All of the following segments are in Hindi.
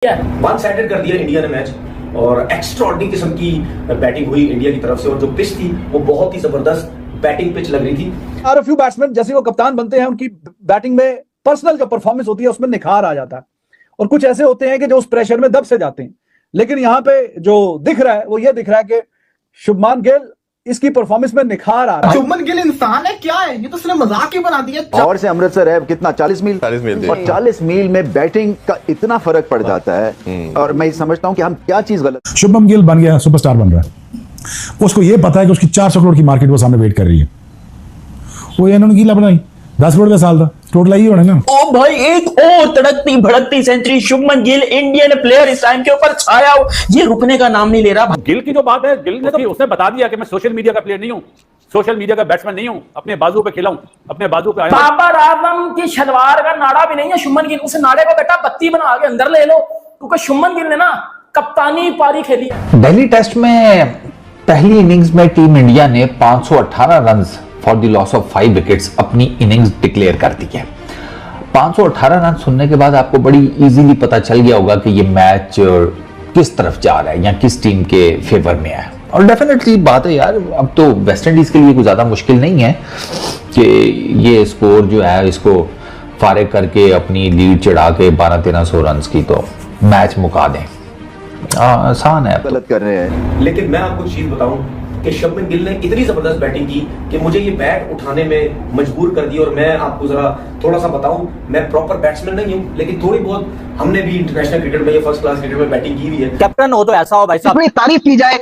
वन साइडेड कर दिया इंडिया ने मैच और एक्स्ट्राऑर्डिनरी किस्म की बैटिंग हुई इंडिया की तरफ से और जो पिच थी वो बहुत ही जबरदस्त बैटिंग पिच लग रही थी। और फ्यू बैट्समैन जैसे वो कप्तान बनते हैं उनकी बैटिंग में पर्सनल जो परफॉर्मेंस होती है उसमें निखार आ जाता है और कुछ ऐसे होते हैं कि जो उस प्रेशर में दब से जाते हैं। लेकिन यहाँ पे जो दिख रहा है वो ये दिख रहा है कि शुभमान गिल इसकी परफॉर्मेंस में निखार आ रहा है। शुभमन गिल इंसान है क्या है? ये तो उसने मजाक ही बना दिया। और से अमृतसर है कितना 40 मील और 40 मील में बैटिंग का इतना फर्क पड़ जाता है और मैं समझता हूं कि हम क्या चीज गलत। शुभमन गिल बन गया सुपरस्टार बन रहा है, उसको ये पता है कि उसकी 400 करोड़ की मार्केट वो सामने वेट कर रही है। वो इन्होंने गिला बनाई 10 करोड़ का साल था टोटल ही होना ना। ओ भाई एक और तड़कती भड़कती century Shubman Gill Indian player इस टाइम के ऊपर छाया, ये रुकने का नाम नहीं ले रहा। गिल की जो बात है, गिल ने तो उसने बता दिया कि मैं सोशल मीडिया का प्लेयर नहीं हूं, सोशल मीडिया का बैट्समैन नहीं हूं, अपने बाजू पे खेला हूं, अपने बाजू पे आया। बाबर आजम की शलवार का नाड़ा भी नहीं है शुभमन गिल, उस नाड़े को बेटा बत्ती बना के अंदर ले लो, क्योंकि शुभमन गिल ने ना कप्तानी पारी खेली है। दिल्ली टेस्ट में पहली इनिंग्स में टीम इंडिया ने 518 run for the loss of 5 wickets अपनी इनिंग्स डिक्लेयर कर दी है। 518 रन सुनने के बाद आपको बड़ी इजीली पता चल गया होगा कि ये मैच किस तरफ जा रहा है या किस टीम के फेवर में है। और डेफिनेटली बात है यार, अब तो वेस्ट इंडीज के लिए कोई ज्यादा मुश्किल नहीं है कि ये स्कोर जो है इसको फारिग करके अपनी लीड चढ़ा के 1200-1300 रन की तो मैच मुका दें। आसान है, गलत कर रहे हैं। लेकिन मैं आपको चीज बताऊं कि शुभमन गिल ने इतनी जबरदस्त बैटिंग की कि मुझे ये बैट उठाने में मजबूर कर दिया। और मैं आपको जरा थोड़ा सा बताऊं, मैं प्रॉपर बैट्समैन नहीं हूं लेकिन थोड़ी बहुत हमने भी इंटरनेशनल क्रिकेट में, ये फर्स्ट क्लास क्रिकेट में बैटिंग की हुई है। कैप्टन हो तो ऐसा हो भाई साहब, इतनी तारीफ की जाए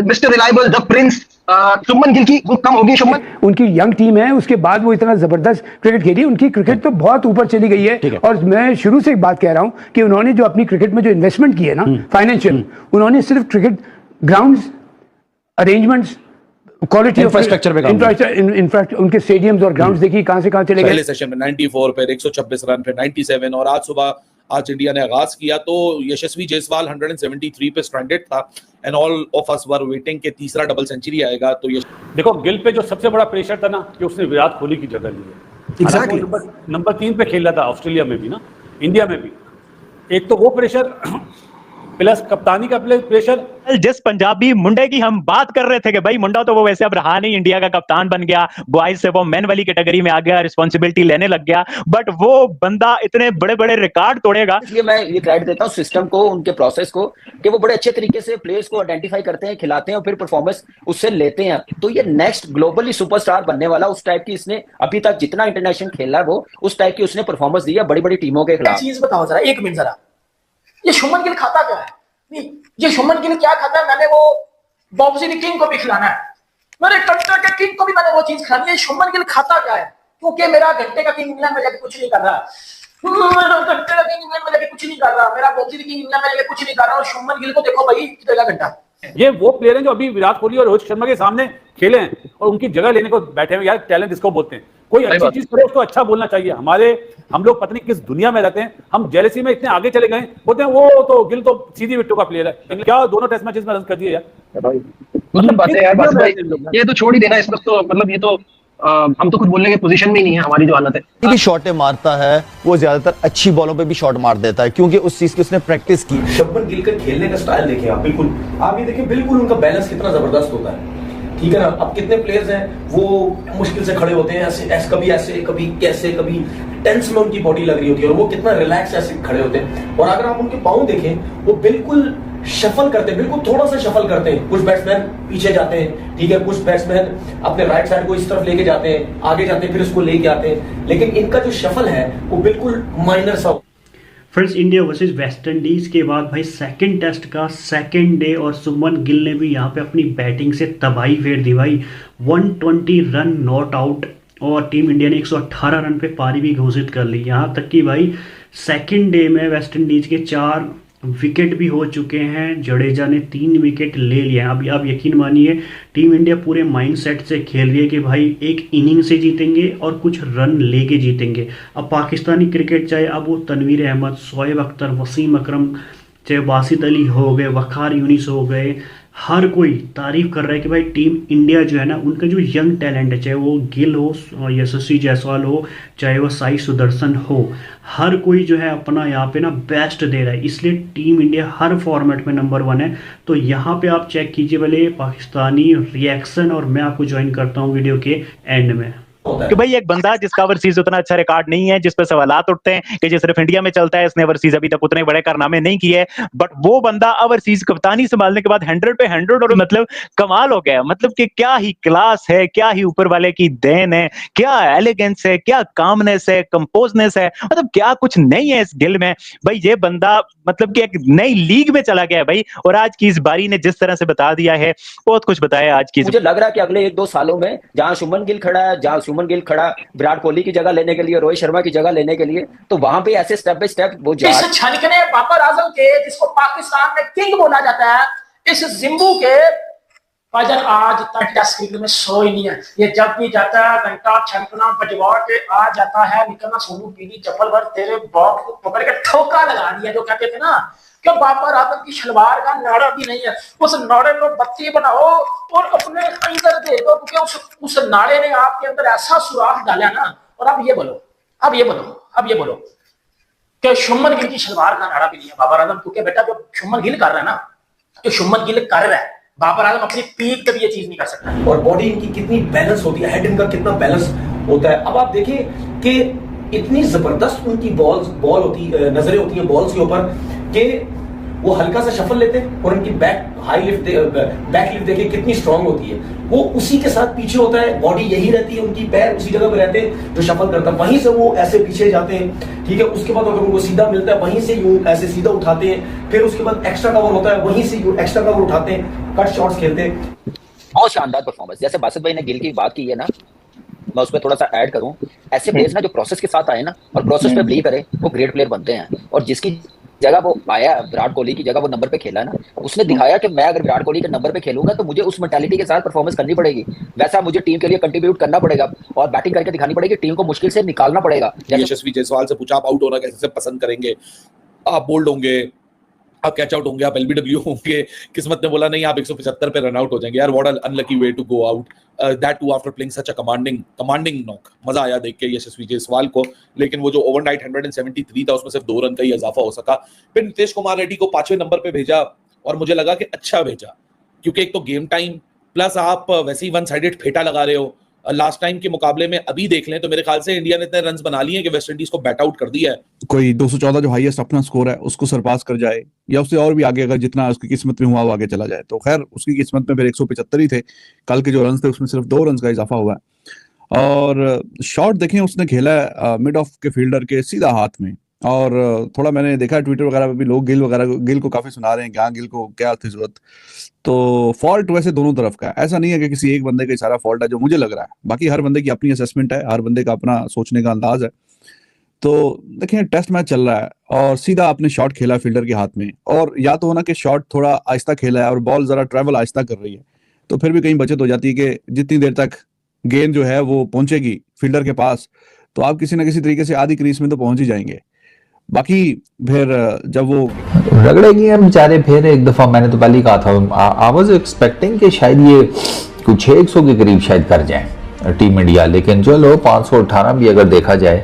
mister reliable the Prince Shubman Gill की, वो कम होगी? शुभमन उनकी यंग टीम है, उसके बाद वो इतना जबरदस्त क्रिकेट खेली, उनकी क्रिकेट तो बहुत ऊपर चली गई है। और मैं शुरू से एक बात कह रहा हूं कि उन्होंने जो अपनी क्रिकेट में जो इन्वेस्टमेंट की है ना फाइनेंशियल, उन्होंने सिर्फ cricket grounds arrangements quality infrastructure पे उनके स्टेडियम्स और ग्राउंड्स देखिए कहां से कहां चले गए। पहले सेशन में 94 पे 126 रन पे 97 और आज सुबह इंडिया ने आगाज किया तो यशस्वी जायसवाल 173 पे स्ट्रैंडेड था and all of us were waiting के तीसरा डबल सेंचुरी आएगा। तो ये देखो गिल पे जो सबसे बड़ा प्रेशर था ना कि उसने विराट कोहली की जगह ली है। Exactly. नंबर 3 पे खेल रहा था, ऑस्ट्रेलिया में भी ना, इंडिया में भी। एक तो वो प्रेशर प्लस कप्तानी का प्रेशर। जिस पंजाबी मुंडे की हम बात कर रहे थे कि भाई मुंडा तो वो वैसे अब रहा नहीं, इंडिया का कप्तान बन गया, बॉयज से वो मैन वाली कैटेगरी में आ गया, रिस्पॉन्सिबिलिटी लेने लग गया, बट वो बंदा इतने बड़े बड़े रिकॉर्ड तोड़ेगा। इसलिए मैं ये क्रेडिट देता हूँ सिस्टम को, उनके प्रोसेस को, कि वो बड़े अच्छे तरीके से प्लेयर्स को आइडेंटिफाई करते हैं, खिलाते हैं और फिर परफॉर्मेंस उससे लेते हैं। तो ये नेक्स्ट ग्लोबली सुपरस्टार बनने वाला, उस टाइप की इसने अभी तक जितना इंटरनेशनल खेला है वो उस टाइप की उसने परफॉर्मेंस दी है बड़ी बड़ी टीमों के खिलाफ। चीज बताओ जरा, एक मिनट जरा, ये शुभमन गिल खाता क्या है? ये शुभमन गिल क्या खाता है? मैंने वो बॉक्सी किंग को भी खिलाना है, मेरे घंटे के किंग को भी मैंने वो चीज खिलानी है। शुभमन गिल खाता क्या है? क्योंकि मेरा घंटे का किंग इंग्लैंड में जाके कुछ नहीं कर रहा, मेरा घंटे का किंग इंग्लैंड में जाके कुछ नहीं कर रहा, मेरा बॉक्सी किंग इंग्लैंड में जाके कुछ नहीं कर रहा। और शुभमन गिल को देखो भाई कितना घंटा। ये वो प्लेयर हैं जो अभी विराट कोहली और रोहित शर्मा के सामने खेले हैं और उनकी जगह लेने को बैठे हैं। यार टैलेंट इसको बोलते हैं, कोई अच्छी चीज करे उसको अच्छा बोलना चाहिए। हम लोग पता नहीं किस दुनिया में रहते हैं, हम जेलसी में इतने आगे चले गए, बोलते हैं वो तो गिल तो सीधी विट्टू का प्लेयर है। क्या दोनों टेस्ट मैचेस में रन कर दिए यार? मतलब बात है यार, बस ये तो छोड़ ही देना इसको। तो मतलब ये तो हम तो खुद बोलने की पोजीशन में नहीं है, हमारी जो हालत है। भी शॉटें मारता है वो ज्यादातर अच्छी बॉलों पे भी शॉट मार देता है क्योंकि उस चीज की उसने प्रैक्टिस की। शुभमन गिल का खेलने का स्टाइल देखें आप, बिल्कुल आप ये देखें, बिल्कुल उनका बैलेंस कितना जबरदस्त होता है, ठीक है ना। अब कितने प्लेयर्स हैं वो मुश्किल से खड़े होते हैं, ऐसे कभी ऐसे कभी कैसे, कभी टेंस में उनकी बॉडी लग रही होती है और वो कितना रिलैक्स ऐसे खड़े होते हैं। और अगर आप उनके पाँव देखें वो बिल्कुल शफल करते हैं, बिल्कुल थोड़ा सा शफल करते हैं। कुछ बैट्समैन पीछे जाते हैं, ठीक है, कुछ बैट्समैन अपने राइट साइड को इस तरफ लेके जाते हैं, आगे जाते हैं, फिर उसको लेके आते हैं, लेकिन इनका जो शफल है वो बिल्कुल माइनर सा। Friends, India versus West Indies के बाद भाई सेकंड टेस्ट का सेकंड डे और शुभमन गिल ने भी यहाँ पे अपनी बैटिंग से तबाही फेर दी भाई। 120 रन नॉट आउट और टीम इंडिया ने 118 रन पे पारी भी घोषित कर ली। यहाँ तक कि भाई सेकंड डे में वेस्ट इंडीज़ के 4 विकेट भी हो चुके हैं, जडेजा ने 3 विकेट ले लिए हैं। अभी आप यकीन मानिए टीम इंडिया पूरे माइंडसेट से खेल रही है कि भाई एक इनिंग से जीतेंगे और कुछ रन लेके जीतेंगे। अब पाकिस्तानी क्रिकेट चाहे अब वो तनवीर अहमद, शोएब अख्तर, वसीम अकरम, चाहे बासित अली हो गए, वखार यूनिस हो गए, हर कोई तारीफ कर रहा है कि भाई टीम इंडिया जो है ना, उनका जो यंग टैलेंट है, चाहे वो गिल हो, यशस्वी जायसवाल हो, चाहे वो साई सुदर्शन हो, हर कोई जो है अपना यहाँ पे ना बेस्ट दे रहा है, इसलिए टीम इंडिया हर फॉर्मेट में नंबर 1 है। तो यहाँ पे आप चेक कीजिए पहले पाकिस्तानी रिएक्शन, और मैं आपको ज्वाइन करता हूँ वीडियो के एंड में। कि भाई एक बंदा जिसका ओवरसीज उतना अच्छा रिकॉर्ड नहीं है, जिस पे सवालात उठते हैं कि जो सिर्फ इंडिया में चलता है, इसने ओवरसीज अभी तक उतने बड़े कारनामे नहीं किए, बट वो बंदा ओवरसीज कप्तानी संभालने के बाद 100 पे 100 और मतलब कमाल हो गया। मतलब कि क्या ही क्लास है, क्या ही ऊपर वाले की देन है, क्या एलिगेंस है, क्या कामनेस है, कंपोजनेस है, मतलब क्या कुछ नहीं है इस गिल में भाई। ये बंदा मतलब कि एक नई लीग में चला गया है भाई, और आज की इस बारी ने जिस तरह से बता दिया है, बहुत कुछ बताया आज की। मुझे लग रहा है कि अगले 1-2 सालों में जहां शुभमन गिल खड़ा है, जहां शुभमन गिल खड़ा विराट कोहली की जगह लेने के लिए, रोहित शर्मा की जगह लेने के लिए, तो वहां पे ऐसे स्टेप बाय स्टेप वो इस छनकने बाबर आजम के, जिसको पाकिस्तान में किंग बोला जाता है, इस जिम्बू के फजर आज तक टेस्ट क्रिकेट में सो ही नहीं है। ये जब भी जाता है घंटा छनकना बजवा के आ जाता है, निकलना सोनू पीली चप्पल भर तेरे बॉक्स को पकड़ के ठोका लगा दिया, जो कहते थे ना कि बाबर आजम की शलवार का नाड़ा भी नहीं है, उस नाड़े को बत्ती बनाओ और अपने अंदर दे दो, क्योंकि उस नाड़े ने आपके अंदर ऐसा सुराख डाला ना। और अब ये बोलो कि शुभमन गिल की शलवार का नाड़ा भी नहीं है बाबर आजम, क्योंकि बेटा जो शुभमन गिल कर रहा है ना, जो शुभमन गिल कर रहा है, बाबर आजम अपनी पीक पे भी ये चीज नहीं कर सकता। और बॉडी इनकी कितनी बैलेंस होती है, हेड इनका कितना बैलेंस होता है। अब आप देखिए कि इतनी जबरदस्त उनकी बॉल होती नजरें होती हैं बॉल्स के ऊपर कि वो हल्का सा शफल लेते हैं और उनकी बैक लिफ्ट देखिए कितनी स्ट्रांग होती है। वो उसी के साथ पीछे होता है, बॉडी यही रहती है उनकी, पैर उसी जगह पे रहते हैं जो शफल करता है, वहीं से वो ऐसे पीछे जाते हैं। ठीक है, उसके बाद अगर उनको सीधा मिलता है वहीं से यूं ऐसे सीधा उठाते हैं, फिर उसके बाद एक्स्ट्रा कवर होता है वहीं से यूं एक्स्ट्रा कवर उठाते हैं, कट शॉट्स खेलते हैं। बहुत शानदार परफॉर्मेंस। जैसे बासित भाई ने गिल की बात की है ना, मैं उसमें थोड़ा सा ऐड करूं, ऐसे प्लेयर्स ना जो प्रोसेस के साथ आए ना और प्रोसेस पे बिलीव करे, वो ग्रेट प्लेयर बनते हैं। और जिसकी जगह वो आया, विराट कोहली की जगह वो नंबर पे खेला है ना, उसने दिखाया कि मैं अगर विराट कोहली के नंबर पे खेलूंगा तो मुझे उस मेंटालिटी के साथ परफॉर्मेंस करनी पड़ेगी, वैसा मुझे टीम के लिए कंट्रीब्यूट करना पड़ेगा और बैटिंग करके दिखानी पड़ेगी, टीम को मुश्किल से निकालना पड़ेगा। यशस्वी जायसवाल से पूछा आप आउट होना कैसे पसंद करेंगे, आप बोल्ड होंगे, आप कैच आउट होंगे, आप एलबीडब्ल्यू होंगे, किस्मत ने बोला नहीं आप 175 पे रन आउट हो जाएंगे। यार what an unlucky way to go out, that too after playing such a commanding knock. मजा आया देख के यशस्वी जायसवाल को, लेकिन वो जो ओवरनाइट 173 था उसमें सिर्फ 2 रन का ही इजाफा हो सका। फिर नीतीश कुमार रेड्डी को 5वें नंबर पे भेजा और मुझे लगा कि अच्छा भेजा, क्योंकि एक तो गेम टाइम प्लस आप वैसे ही वन साइडेड फेटा लगा रहे हो। लास्ट टाइम के मुकाबले में अभी देख लें तो मेरे ख्याल से इंडिया ने इतने रन्स बना लिए कि वेस्ट इंडीज को बैट आउट कर दिया है। कोई 214 जो हाईएस्ट अपना स्कोर है उसको सरपास कर जाए या उससे और भी आगे, अगर जितना उसकी किस्मत में हुआ वो आगे चला जाए, तो खैर उसकी किस्मत में फिर 175 ही थे। कल के जो रन थे उसमें सिर्फ 2 रन का इजाफा हुआ है। और शॉट देखें उसने खेला मिड ऑफ के फील्डर के सीधा हाथ में, और थोड़ा मैंने देखा ट्विटर वगैरह पे भी लोग गिल को काफी सुना रहे हैं कि हाँ गिल को क्या थी जरूरत। तो फॉल्ट वैसे दोनों तरफ का है, ऐसा नहीं है कि किसी एक बंदे का सारा फॉल्ट है जो मुझे लग रहा है। बाकी हर बंदे की अपनी असेसमेंट है, हर बंदे का अपना सोचने का अंदाज है। तो देखिए टेस्ट मैच चल रहा है और सीधा आपने शॉट खेला फील्डर के हाथ में, और या तो होना कि शॉट थोड़ा आहिस्ता खेला है और बॉल जरा ट्रैवल आहिस्ता कर रही है, तो फिर भी कहीं बचत हो जाती है कि जितनी देर तक गेंद जो है वो पहुंचेगी फील्डर के पास तो आप किसी ना किसी तरीके से आधी क्रीज में तो पहुंच ही जाएंगे। बाकी फिर जब वो रगड़ेगी हम बेचारे, फिर एक दफा मैंने तो पहले ही कहा था, आई वाज एक्सपेक्टिंग कि शायद ये कुछ 100 के करीब शायद कर जाए टीम इंडिया, लेकिन चलो 518 भी अगर देखा जाए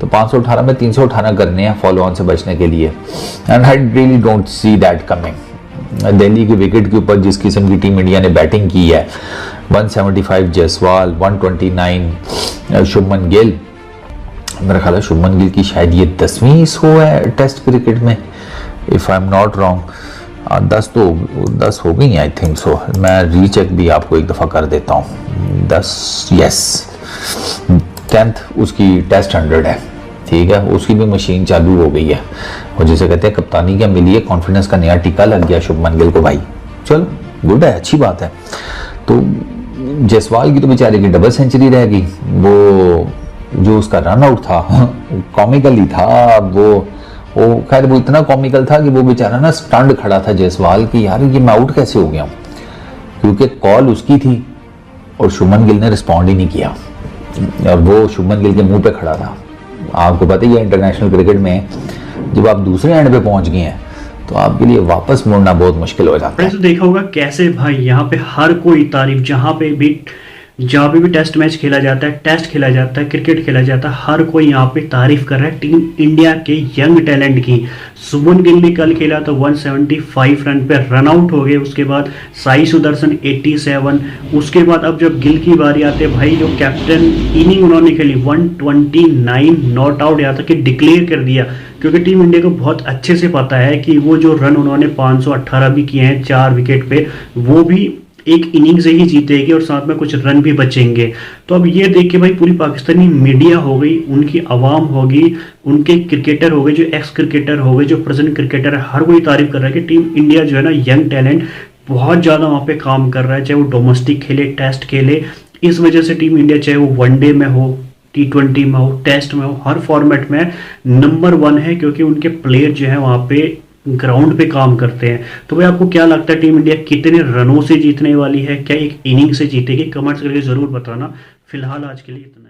तो 518 में 318 करने हैं फॉलो ऑन से बचने के लिए, and I really don't see that coming. Delhi के विकेट के ऊपर जिस किस्म की टीम इंडिया ने बैटिंग की है, 175 जायसवाल, 129 शुभमन गिल, मेरा ख्याल है शुभमन गिल की शायद ये 10वीं शो है टेस्ट क्रिकेट में, if I am not wrong. 10 हो गई आई थिंक सो, मैं रीचेक भी आपको एक दफ़ा कर देता हूँ। 10 यस 10th उसकी टेस्ट 100 है, ठीक है, उसकी भी मशीन चालू हो गई है और जिसे कहते हैं कप्तानी क्या मिली है, कॉन्फिडेंस का नया टीका लग गया शुभमन गिल को भाई। चलो गुड है, अच्छी बात है। तो जायसवाल की तो बेचारे की डबल सेंचुरी रह गई, वो जो उसका रन आउट था कॉमिकल ही था, वो खैर वो इतना कॉमिकल था कि वो बेचारा ना स्टंड खड़ा था जायसवाल की, यार ये मैं आउट कैसे हो गया हूँ, क्योंकि कॉल उसकी थी और शुभमन गिल ने रिस्पॉन्ड ही नहीं किया और वो शुभमन गिल के मुंह पे खड़ा था। आपको पता ही है इंटरनेशनल क्रिकेट में जब आप दूसरे एंड पे पहुंच गए हैं तो आपके लिए वापस मुड़ना बहुत मुश्किल हो जाता है। तो देखा होगा कैसे भाई यहाँ पे हर कोई तारीफ, जहाँ पे भी टेस्ट मैच खेला जाता है, टेस्ट खेला जाता है, क्रिकेट खेला जाता है, हर कोई यहाँ पे तारीफ कर रहा है टीम इंडिया के यंग टैलेंट की। शुभमन गिल ने कल खेला तो 175 रन पे रन आउट हो गए। उसके बाद साई सुदर्शन 87। उसके बाद अब जब गिल की बारी आती है भाई, जो कैप्टन इनिंग उन्होंने खेली 129 नॉट आउट, यहाँ तक कि डिक्लेयर कर दिया, क्योंकि टीम इंडिया को बहुत अच्छे से पता है कि वो जो रन उन्होंने 518 भी किए हैं 4 विकेट पे, वो भी एक इनिंग से ही जीतेगी और साथ में कुछ रन भी बचेंगे। तो अब ये देख के भाई पूरी पाकिस्तानी मीडिया हो गई, उनकी आवाम होगी, उनके क्रिकेटर हो गए, जो एक्स क्रिकेटर हो गए, जो प्रेजेंट क्रिकेटर है, हर कोई तारीफ कर रहा है कि टीम इंडिया जो है ना, यंग टैलेंट बहुत ज़्यादा वहाँ पे काम कर रहा है, चाहे वो डोमेस्टिक खेले, टेस्ट खेले। इस वजह से टीम इंडिया चाहे वो वनडे में हो, T20 में हो, टेस्ट में हो, हर फॉर्मेट में नंबर 1 है, क्योंकि उनके प्लेयर जो है वहाँ पे ग्राउंड पे काम करते हैं। तो भाई आपको क्या लगता है टीम इंडिया कितने रनों से जीतने वाली है? क्या एक इनिंग से जीतेगी? कमेंट्स करके जरूर बताना। फिलहाल आज के लिए इतना।